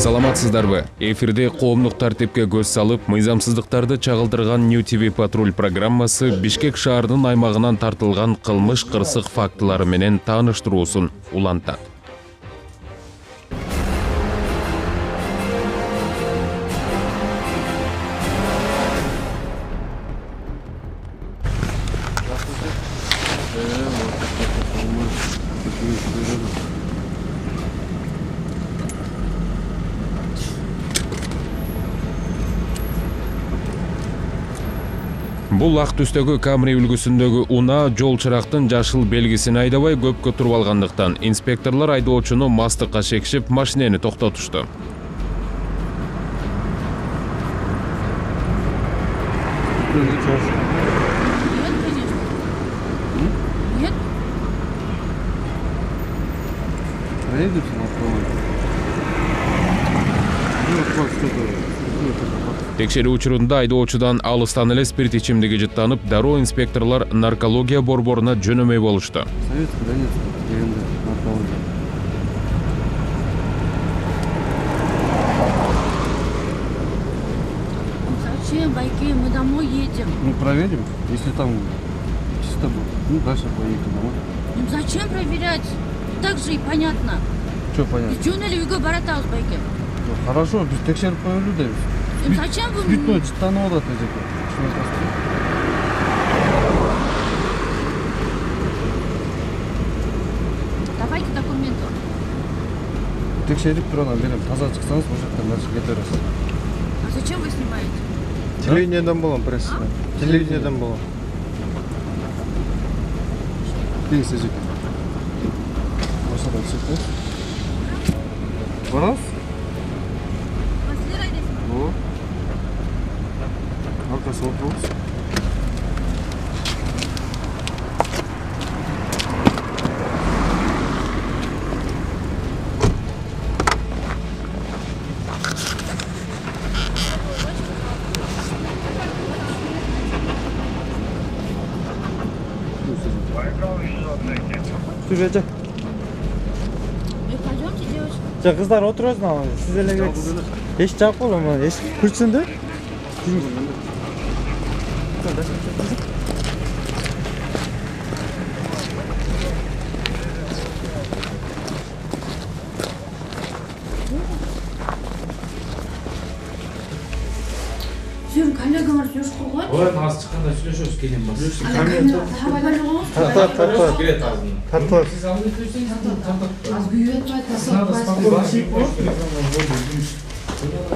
Саламатсыздарбы? Эфирде коомдук тартипке көз салып, мыйзамсыздыктарды чагылдырган New TV Патруль программасы Бишкек шаарынын аймагынан тартылган кылмыш кырсык фактылары менен тааныштыруусун улантат. Бул ак түстөгү Camry үлгүсүндөгү унаа жол чырактын жашыл белгисин айдабай көпкө туруп алгандыктан инспекторлор айдоочуну мастыкка шекишип машинени токтотушту. Текшерүү учурунда айдоочудан алыстан эле спирт ичимдиги жыттанып, дароо инспекторлор наркология борборуна жөнөмөй болушту. Советский, Донецк, дегенде наркология. Зачем, байки, мы домой едем? Ну, проверим, если там чисто будет. Ну, дальше поедем домой. Ну, зачем проверять? Так же и понятно. Что понятно? Жөнели үйгө баратабыз, байки. Ну, хорошо, біз текшеріп қоюлу дейбіз. Зачем вы... Спиртной жыттанып алат эжеке. Давайте документы. Текшерип туруп берем. Таза чыксаңыз, ошол жактан дальше кете бересиз. А зачем вы снимаете? Телевидениеден болом, пресса. Телевидениеден болом. Келиңиз эжеке. Ошондой чыкты. Барабыз? Маслер айдайсың. О. Аркасы отурабыз. Sürecek. Пойдемте, девочки. Ya kızlar oturuyorsun ama siz ele gereksiz. Hiç çarpı olur mu? Hiç hırsındı. Сен коллегамар сөз қылған? Ой, аз шыққанда сөйлесеміз келем бас. Tart. Келеді азында. Tart. Сіз алып өтсеңіз, тартып. Az büyüyet var, tasavvuf Надо var. спокойно.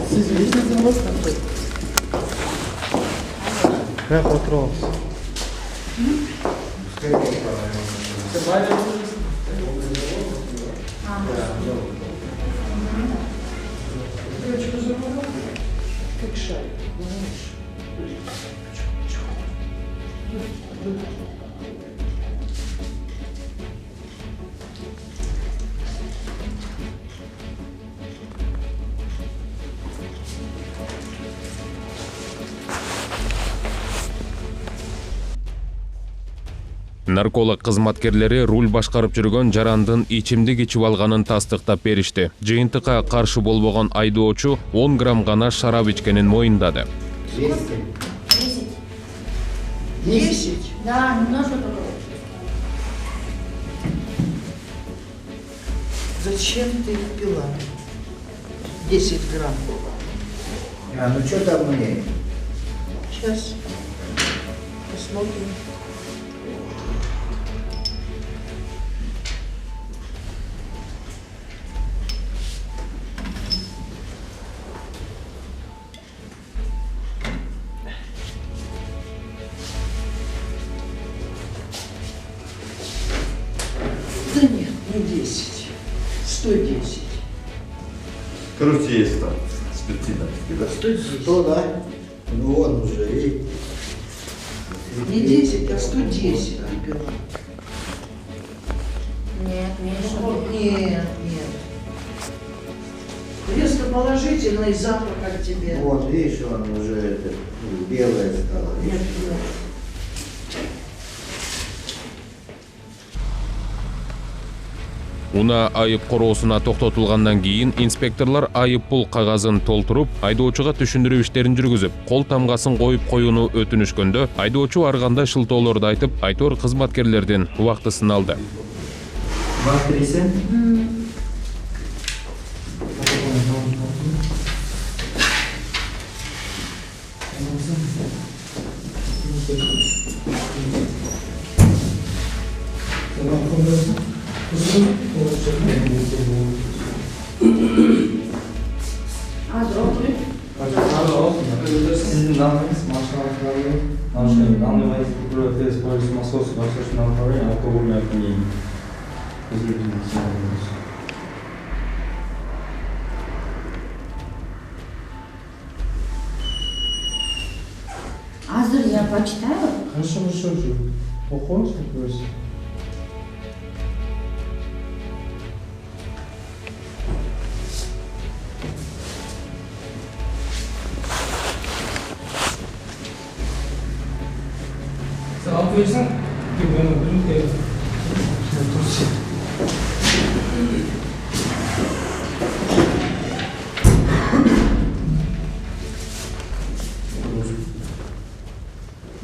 Siz işiniz nasıl? Ben oturuyorum. Нарколог кызматкерлери руль башкарып жүргөн жарандын ичимдик ичип алганын тастыктап беришти. Жыйынтыкка каршы болбогон айдоочу 10 грамм гана шарап ичкенин моюндады. 10? Да, немножко только. Зачем ты их пила? 10 грамм. Ну что там мне? Сейчас посмотрим. Да нет, не 10. 110. Короче, есть там спиртина. 110. Что, да? Ну он уже, и... Не 10, а 110 ты пила. Нет, меньше. Нет. Резко положительный запах от тебя. Вот, видишь, он уже это, белое стало. Нет. Унаа айып короосуна токтотулгандан кийин инспекторлор айып пул кагазын толтуруп, айдоочуга түшүндүрүү иштерин жүргүзүп, кол тамгасын коюп коюуну өтүнүшкөндө, айдоочу ар кандай шылтоолорду айтып, айтор кызматкерлердин убактысын алды. Sizin namınız, машиналарыңыз, данный водитель прокуратуры используется Московского государственного управления алкогольной опьянения. Азыр я почитаю. Хорошо. Уходите, просите. Алып берсең, оны бүлініп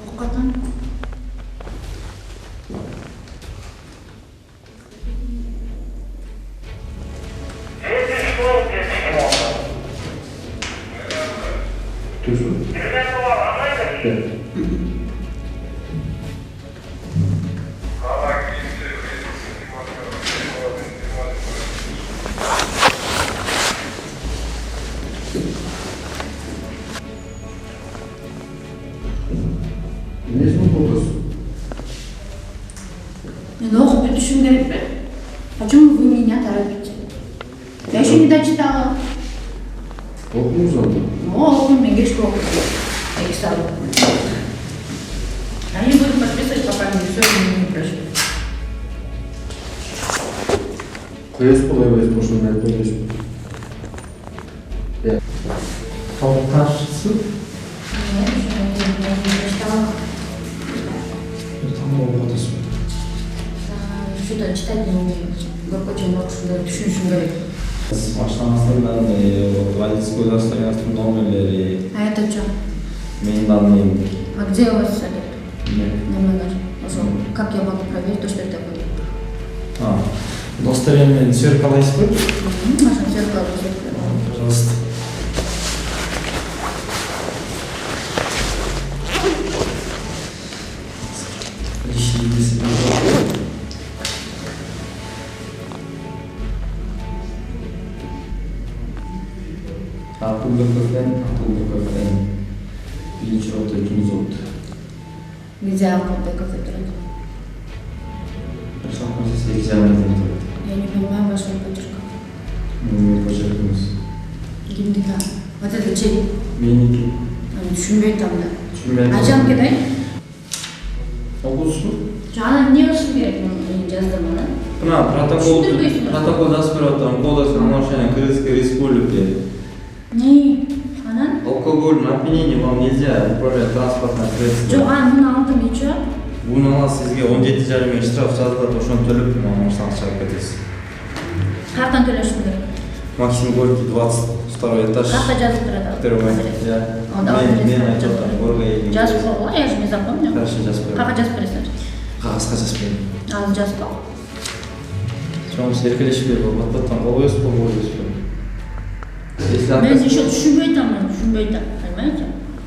Оқатын. Мен оқып бітушім керек пе? Почему вы меня торопите? Я еще не дочитала. Оқыңыз онда. Оқым, мен кешкі оқып. Я стала. Они будут подписывать, пока мне все не прочтут. Қоясыз ба, қойбайсыз ба, шоны айтып қойдыңыз ба? Толташысы? Нет, еще не прочитала. Там оқыдыңыз ба? Что-то читать не умею. Очень много что-то düşünüşüm керек. Машинасынан водительскую удостоверенность номерлери. А это что? Менің данныйым. А где у вас садик? Нет. Номер. Как я могу проверить то, что это такое? Удостоверение сверкалайсыз ба? Машина зеркало. Пожалуйста. Атулбеков Н. Birinci rota, ikinci rota. Где Алкобеков это? Прошел здесь экзамен. Я не понимаю вашего почерка. Мы почеркнулись. Гимдика. Вот это чей? Меники. Düşünбей там да. Düşünбей. Ajam keday? Оқусыз ба? Жана не үшін керек мен жаздым ана? Мына протокол жазып беріп отырмын. Кодекс о нарушении Крымской республики. Не, анан? Алкогольное опьянение вам нельзя управлять транспортное средство. Жоқ, мұны алдым, и чё? Буны аласыз, сізге 17,5 мың штраф жазылады, ошоны төлөп, машинаны шығарып кетесіз. Қаяқтан төлешім керек? Максим Горький, 22 этаж. Қаяқта жазып тұрады? Первый. Мен айтып отырмын, Горький. Жазып қой ғой, я же не запомню. Хорошо, жазып беремін. Қаяққа жазып бересің? Қағазға жазып беремін. Ал жазып қой. Соңыз еркелешіп беріп, баттан қол қойсыз ба, қойсыз ба? Мен еще düşünбей там, понимаете?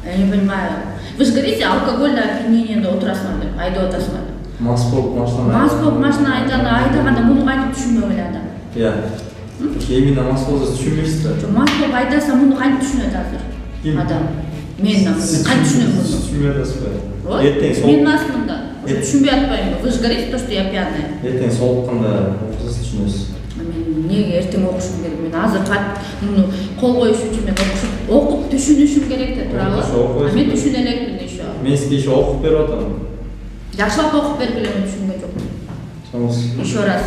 Я не понимаю. Вы же говорите, алкогольное опьянение отырасың деп, айда отырасың деп. Мас болып машина. Мас болып машина айдағанда мұны қайтып түсінбей ойлады. Иә. Именно мас болса түсінбейсіз ба? Мас болып айдаса мұны қайтып түсінеді азыр адам. Мен қайтып түсінемін мұны. Түсінбей жатасыз ба? Ертең сол. Мен масымда. Түсінбей атпаймын. Вы же говорите то, что я пьяная. Ертең солыққанда оқысыз түсінесіз. Мен неге ертең оқышым керек? Мен азыр мұны қол қойыш үшін мен оқып түсінішім керек те туралы. Мен түсіне элекпин еще. Мен сізге еще оқып беріп отырмын. Жақсылап оқып бергіле, мен түсінген жоқпын. Соңыз. Еще раз.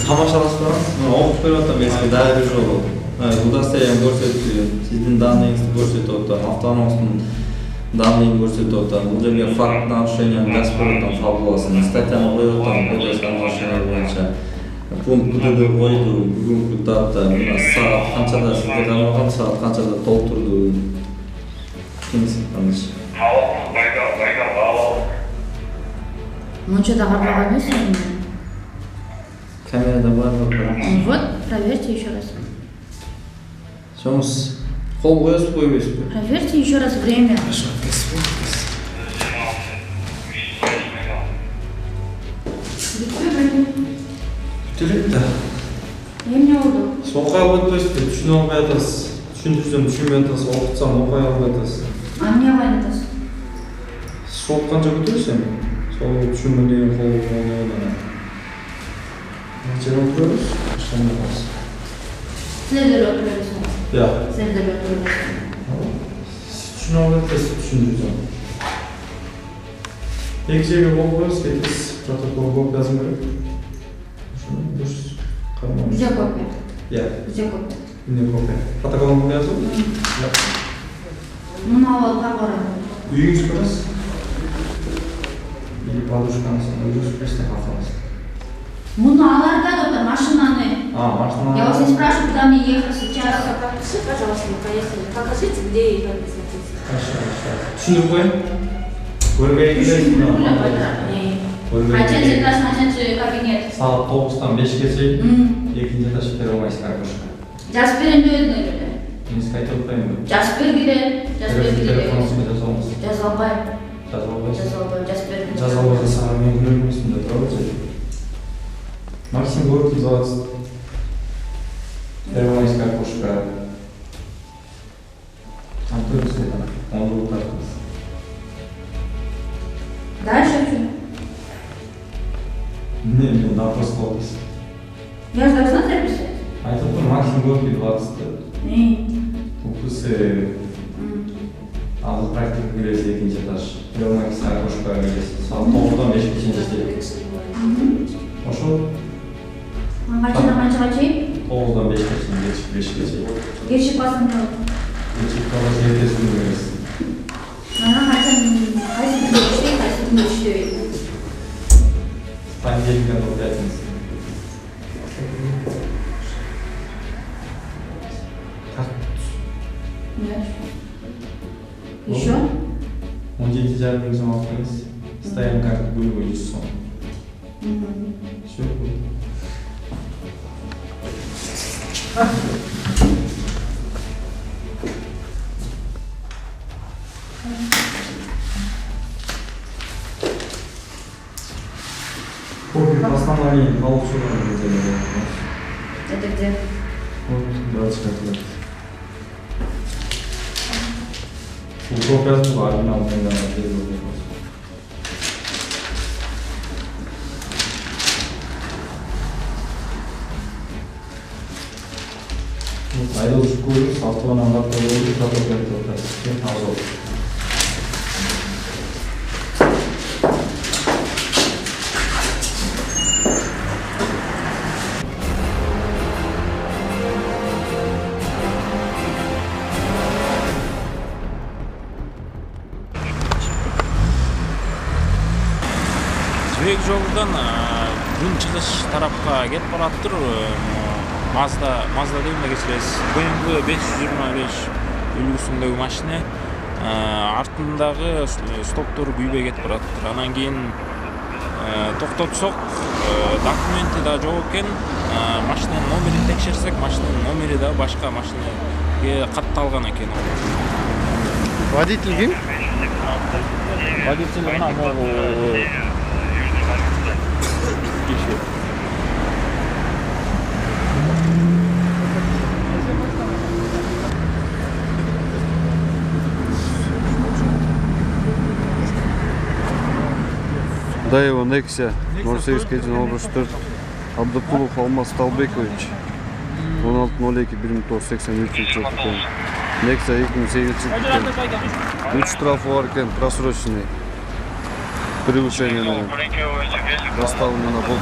Тамашаласыз ба? Оқып беріп отырмын, мен сізге дайыр жолы. Удостоверение көрсетті, сіздің данныйыңызды көрсетіп отыр, автономиясын данныйын көрсөтүп атам. Бул жерге факт нарушениянын жазып атам фабуласын, статьяны коюп атам кодекс нарушение боюнча. Пункт ПДД койду, бүгүнкү дата мына саат канчада сизге каралган, саат канчада толтурду. Кимсиң таныш? Мончада кармаган эмесмин. Камерада бар. Вот, проверьте еще раз. Чоңуз кол коесузбу, койбойсузбу? Проверьте еще раз время. Хорошо, Түлет да. Эмне болду? Окуй албай атасыз, түшүнө албай атасыз. Түшүндүрсөм түшүнбөй атасыз, окутсам окуй албай атасыз. Эмне албай атасыз? Сол канча көтөрөсүң? Сол түшүнбөй деген колуна. Нече отурабыз? Ошондой болсун. Силер деле отура бересиңиз. Жок. Силер деле отура бересиңиз. Түшүнө албай атасыз, түшүндүрсөм. Эки жерге кол коесуз, кетесиз. Протокол коюп жазым керек. Где копия? Yeah. Где копия? Не копия. Протоколун коясың? Муну алып барам. Үйүңүз барасыз? Или подушкаңызды өзүңүз берсиңиз калсаңыз. Муну аларда да машинаны. Машина. Я вас не спрашиваю, куда мне ехать сейчас. Подпиши, пожалуйста, наконец-то. Покажите, где и как смотрите. Хорошо. Түшүнүп коеюн. Көрбөй Хотите этаж, хотите кабинет. Саат 9-тан 5-ке чейин экинчи этаж первомайский карпушка. Жазып берем дедиңер эле. Мен сизге айтып атпаймынбы? Жазып бергиле, жазып бергиле. Телефонуңузду жаза алыңыз. Жаза албайм. Жаза албайсыз. Жаза албайм, жазып берем. Жаза албай сага мен күнөөнүн үстүндө турабыз. Максим Горький 20. Первомайский карпушка. Антон Светов. Он был карпус. Дальше что? Не, мне вопрос логис. Я же должна записать? А это был Максим Горький 20. Укусы. А за практику келесі екінші этаж. Первомайский карпушка келесі. Саат 9-дан 5-ке чейин иштейт. Ошо? Қаншаға чейин? 9-дан 5-ке чейин, 5-ке чейин. Кешіп басын не болды? Кешіп қаласы ертесі күні келесіз. Қайсы күнде иштейт, қайсы күнде иштебейт? С понедельника до пятницы. Нет. Еще? 19,5 мың сом алып келіңіз. Стоянка бөлігі 100 сом. Все будет. Копию постановления получила. Это где? Вот 25 лет. Копия была оригинал перевода. Айдоочу көрүнүз, автоунаа катталып, фотография тартып, алып. Жібек жолунан күнчыгыш тарапка кетип бараптыр. Mazda дейм да кечиресиз. BMW 525 үлгүсүндөгү машина артындагы стоптор күйбөй кетип бараптыр. Анан кийин токтотсок, документи да жок экен. Машинанын номерин текшерсек, машинанын номери да башка машинага катталган экен. Водитель ким? Водитель ана могу Даева Нексия 08-04 Абдыкулов Алмаз Талбекович 16.02.1983 жыл туған. Нексия 2008 жыл туған. 3 штрафы бар екен, просроченный. Превышение менен. Доставлено на полк.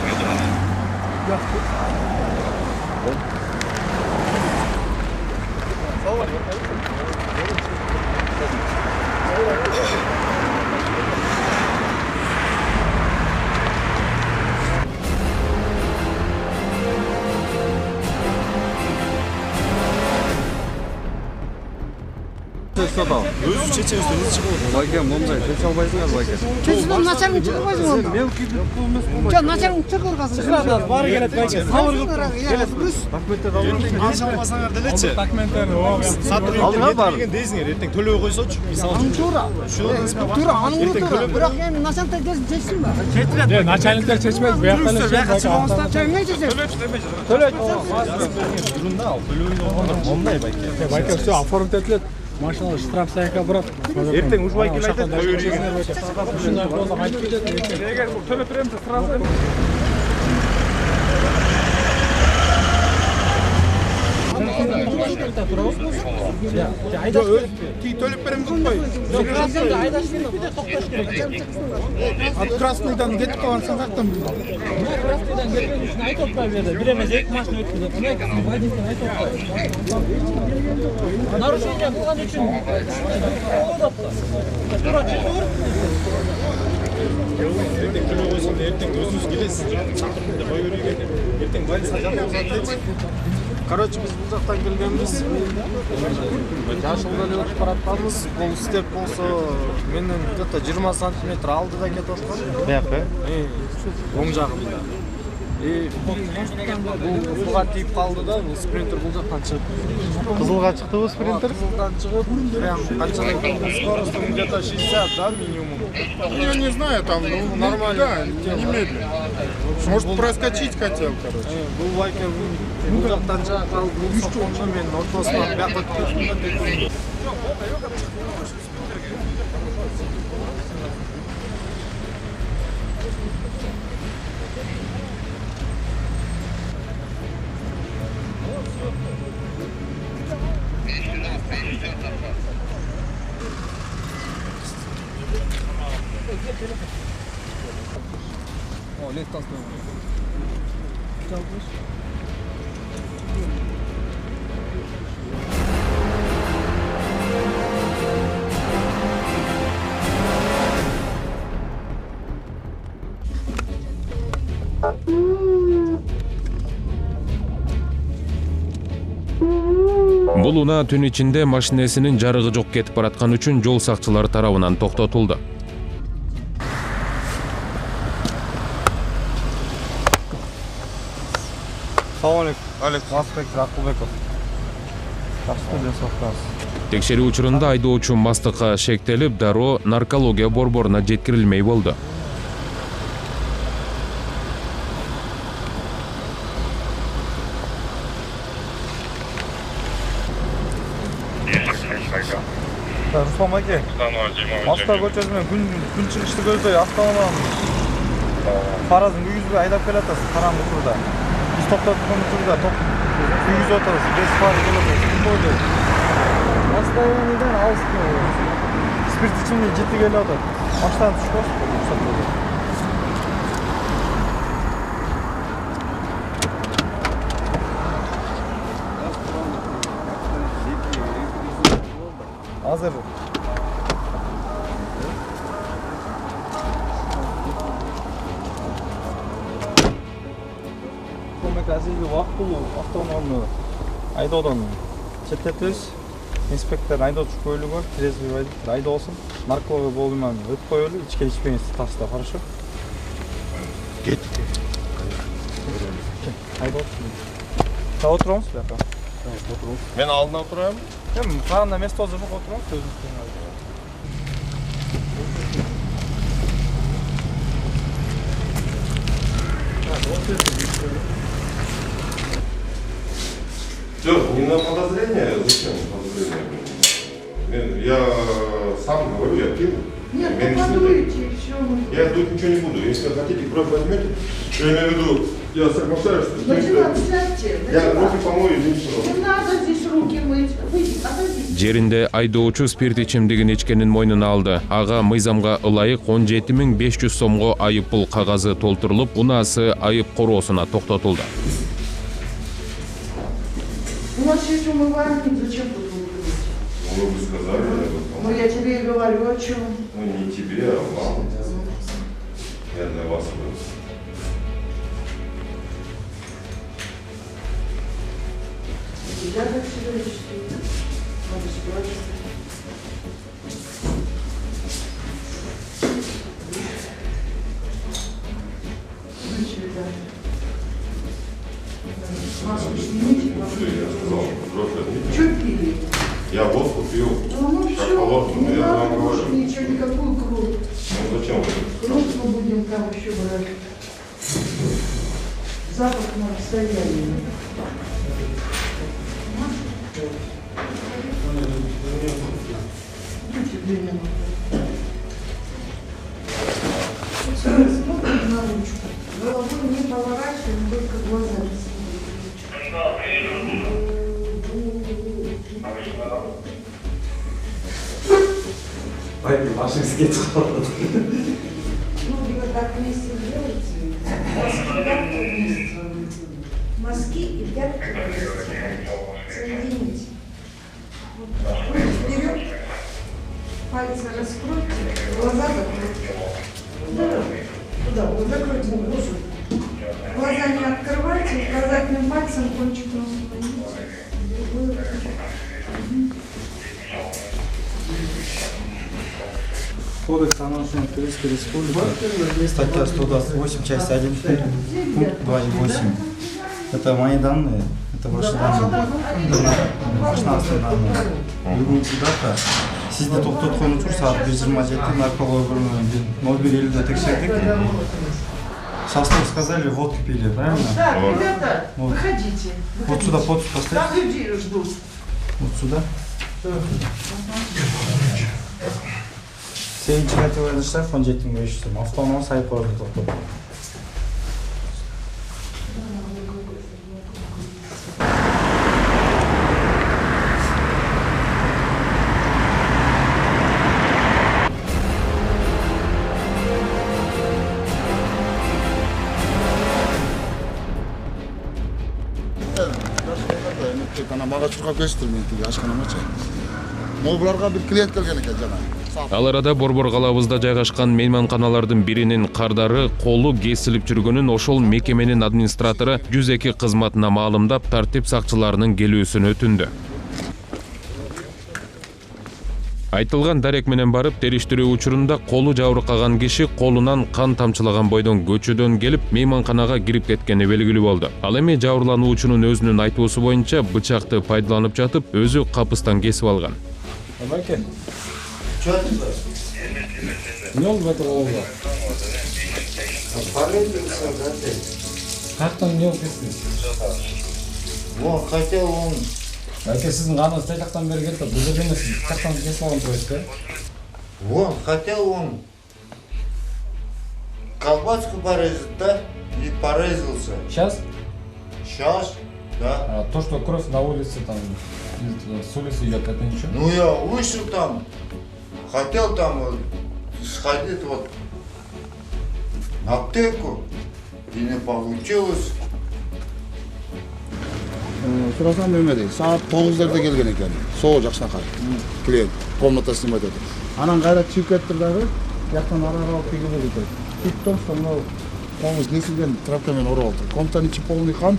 өзі шешеміз өзі шығып отыр. Байкен, мұндай шеше албайсыңыз, Байкен. Шешесін начальник шығармайсың онда. Мен күйіп Жоқ, начальник шығыр қазір. Бары келеді Байкен. Сауыр қылып. документтерді алып Қанша алмасаңар делечи. Документтерді Алдыңа бар. дейсіңер, ертең төлеу қойсочу. Тура. Тура, аның тура. Бірақ енді начальниктер келсін шешсін ба? Начальниктер шешмейді. Байкен все оформить етіледі. Машина штраф саяққа бұрады. Ертең уж Байкен айтады. Ушындай қолда қайтып кетеді. Егер төлеп береміз, сразу төлеп береміз ғой. От Красныйдан кетіп қалған соң қақтан Красныйдан кеткен үшін айтып отпай берді. Біреміз екі машина өткізіп. Водитель айтып отпай. Нарушение қылған үшін тура чекур. Ертең төлеу қойсын, ертең өзіңіз келесіз. Шақыртында қой беруге. Ертең больница жатып. Короче, biz bu жақтан келгенбіз. Жашылдан өтіп баратқанбыз. Бұл степ болса, менен где-то 20 сантиметр алдыда кетіп отқан. Бияқы? Оң жағымда. Бұл қызылға тиіп қалды да, бұл спринтер бұл жақтан шығып. Қызылға шықты бұл спринтер? Қызылдан шығып, прям қаншадан қалды? Скорость где-то 60, да, минимум? Я не знаю, там, ну, нормально, да, немедленно. Может, проскочить хотел, короче. Бұл Байкен, бұл жақтан шығып қалды, бұл соққоншы мен ортасынан бияқы көтімді. Бул унаа түн ичинде машинесинин жарыгы жок кетип бараткан үчүн жол сакчылары тарабынан токтотулду. Александр Акылбеков. Текшерүү учурунда айдоочу мастыкка шектелип, дароо наркология борборуна жеткирилмей болду. Руслан Байке, Москва көчөсүнөн күн чыгышты көздөй автоунаа Фараздын үйүзгө айдап келатасыз, караңгы учурда. Биз токтоткон учурда үйүзгө отурабыз, 5 фар келатабыз. Ким бойлой? Постоянныйдан алыс спирт ичимдик жети келип атат. Машинадан түшпөсүз. Азыр Azizli vaqtulu avtomobilni aydodan chetletish, inspektor aydochi ko'yligi, трезвый водитель aydosin, narkologiya bo'limidan o'tib qo'yildi, ichki ishmaysiz tasda, хорошо? Ket. Aydochi. O'tiramiz bu yoqqa. O'tiramiz. Men oldin o'tiraman. Hem qaranda место hozir yo'q, o'tiramiz, o'zimiz. Все, не на подозрение, зачем подозрение? Я сам говорю, я пил. Нет, ну подуйте, еще. Я тут ничего не буду. Если хотите, кровь возьмете. Я имею в виду, я соглашаюсь, что... Начинать, сядьте. Я руки помою, и ничего. Не надо здесь руки мыть. Выйди, отойдите. Жеринде айдоочу спирт ичимдигин ичкенин мойнуна алды. Ага мыйзамга ылайык 17.500 сомго айып пул кагазы толтурулуп, унаасы айып короосуна токтотулду. У нас есть умывальник, зачем тут вы говорите? Вы бы сказали, я бы Ну я тебе и говорю о чем. Ну не тебе, а вам. Я для вас вырос. Я так всегда решила. Надо ситуация. Я сказал, Что пили? я водку пил, Ну как все, положено, не я надо вам больше говорю. ничего, никакую кровь. Ну зачем вы? Кровь мы будем там еще брать. Запах на расстоянии. Смотрим на ручку. Головой не поворачиваем, только глазами Пойду, машин скетч. Ну, вы так вместе делаете. Мазки пятки вместе. Мазки и пятки вместе. Соедините. Вот. Руки вперед. Пальцы раскройте. Глаза закройте. Да. Туда. Вот закройте глаза. Глаза не открывайте. Указательным пальцем кончик носа поднимите. Кодекс о нарушении Турецкой Республики, статья 128, часть 1, пункт 2.8. Это мои данные, это ваши данные. Ваши данные. Бүгінгі дата. Сізді тоқтатқан учур саат 1:27 наркология бөлімі 01:50 тексердік. Состав сказали, водку пили, правильно? Да, ребята, Вот. выходите. Вот сюда подпись поставьте. Там людей ждут. Вот сюда. Сегодня хотел yazışlar, 17.500 avtonom sayıp orada topladım. Ана мага чуркап кетиптир мен тиги ашканамачы. Могу буларга бир клиент келген экен жана. Ал арада Борбор калабызда жайгашкан мейманканалардын биринин кардары колу кесилип жүргөнүн ошол мекеменин администратору 102 кызматына маалымдап, тартип сакчыларынын келүүсүн өтүндү. Айтылган дарек менен барып териштирүү учурунда колу жабыркаган киши колунан кан тамчылаган бойдон көчөдөн келип мейманканага кирип кеткени белгилүү болду. Ал эми жабырлануучунун өзүнүн айтуусу боюнча бычакты пайдаланып жатып, өзү капыстан кесип алган. Абаке, Что ты делаешь? не oldu bu oğulda? Порезался, да ты? Kalktan ne oldu kestiniz? Вон, хотел он. Belki sizin kanınız tezaktan beri geldi. Bu da beni siz kalktan kesip alın tuvaletте. Вон, хотел он колбаску порезать, да? И порезался. Сейчас? Сейчас, да. То, что кровь на улице, там, с улицы идет, это ничего? Ну я вышел там, хотел там сходить вот на аптеку, и не получилось. Сурасам эме саат 9:00 келген экен. Соо жакшака. Клиент комната снимать этет. Анан кайра чыгып кетти дагы, жактан арага алып келип экен. Туттум, что мына колу кесилген трапка менен уруп алды. Комнатанын ичи полный кан,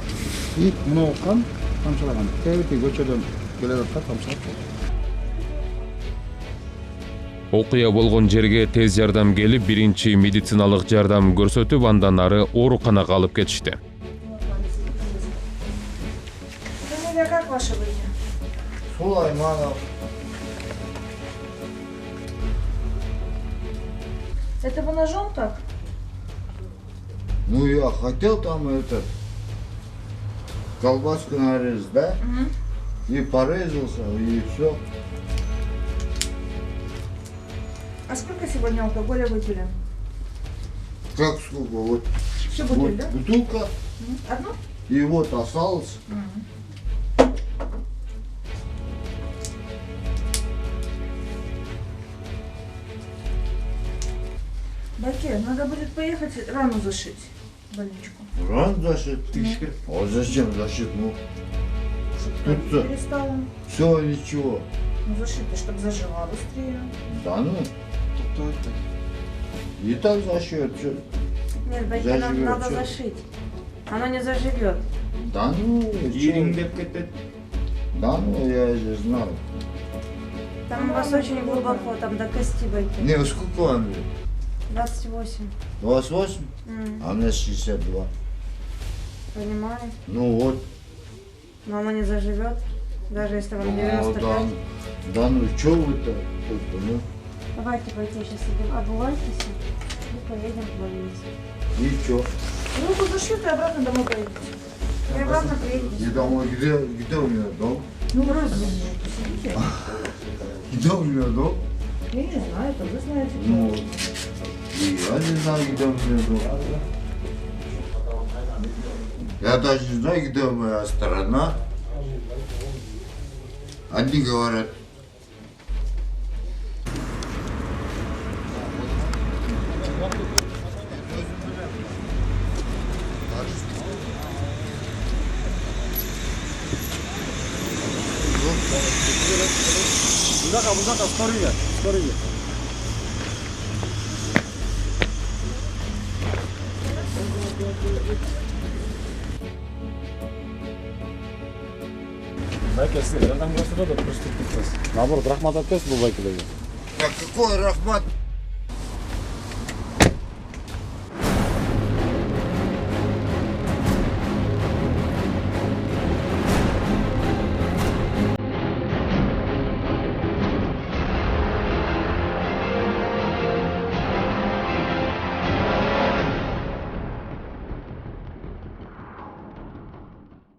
и мына кан тамчылаган. Кебети көчөдөн келе жатат тамчылап. Окуя болгон жерге тез жардам келип, биринчи медициналык жардам көрсөтүп, андан ары ооруканага алып кетишти. Фамилия как ваша будет? Сулайманов. Это вы ножом так? Ну я хотел там это колбаску нарезать, да? И порезался, и все. А сколько сегодня алкоголя выпили? Как сколько? Вот, Всю бутыль, вот да? бутылка, Одну? и вот осталось. Баке, надо будет поехать рану зашить, больничку. Ран зашит. А зачем зашит? Ну, Чтобы Тут-то перестала. все, ничего. Ну зашите, чтобы зажила быстрее. Да ну, и так зашьет. Нет, Байке, Заживет, надо чё? зашить. Оно не заживет. Да ну, Ириңдеп кетет. да ну, я же знаю. Там у вас очень глубоко, там до кости, Байке. Не, сколько вам лет? 28. 28? А мне 62. Понимаю. Ну вот. Но оно не заживет, даже если вам Ну, 95. да ну, что вы-то? Только, ну, Давайте, Байке, сейчас идем. Обувайтесь и поедем в больницу. и что? Ну, зашьют и обратно домой поедете. И обратно приедете. И домой, где у меня дом? Ну, разве нет? Посидите. Где у меня дом? Я не знаю, это вы знаете. Ну, и я не знаю, где у меня дом. Я даже не знаю, где моя сторона. Одни говорят, Музака, скорее. Байке, сен жардам көрсөтөт, преступник. Наоборот, рахмат айтасыз бул байкелерге. да какой рахмат?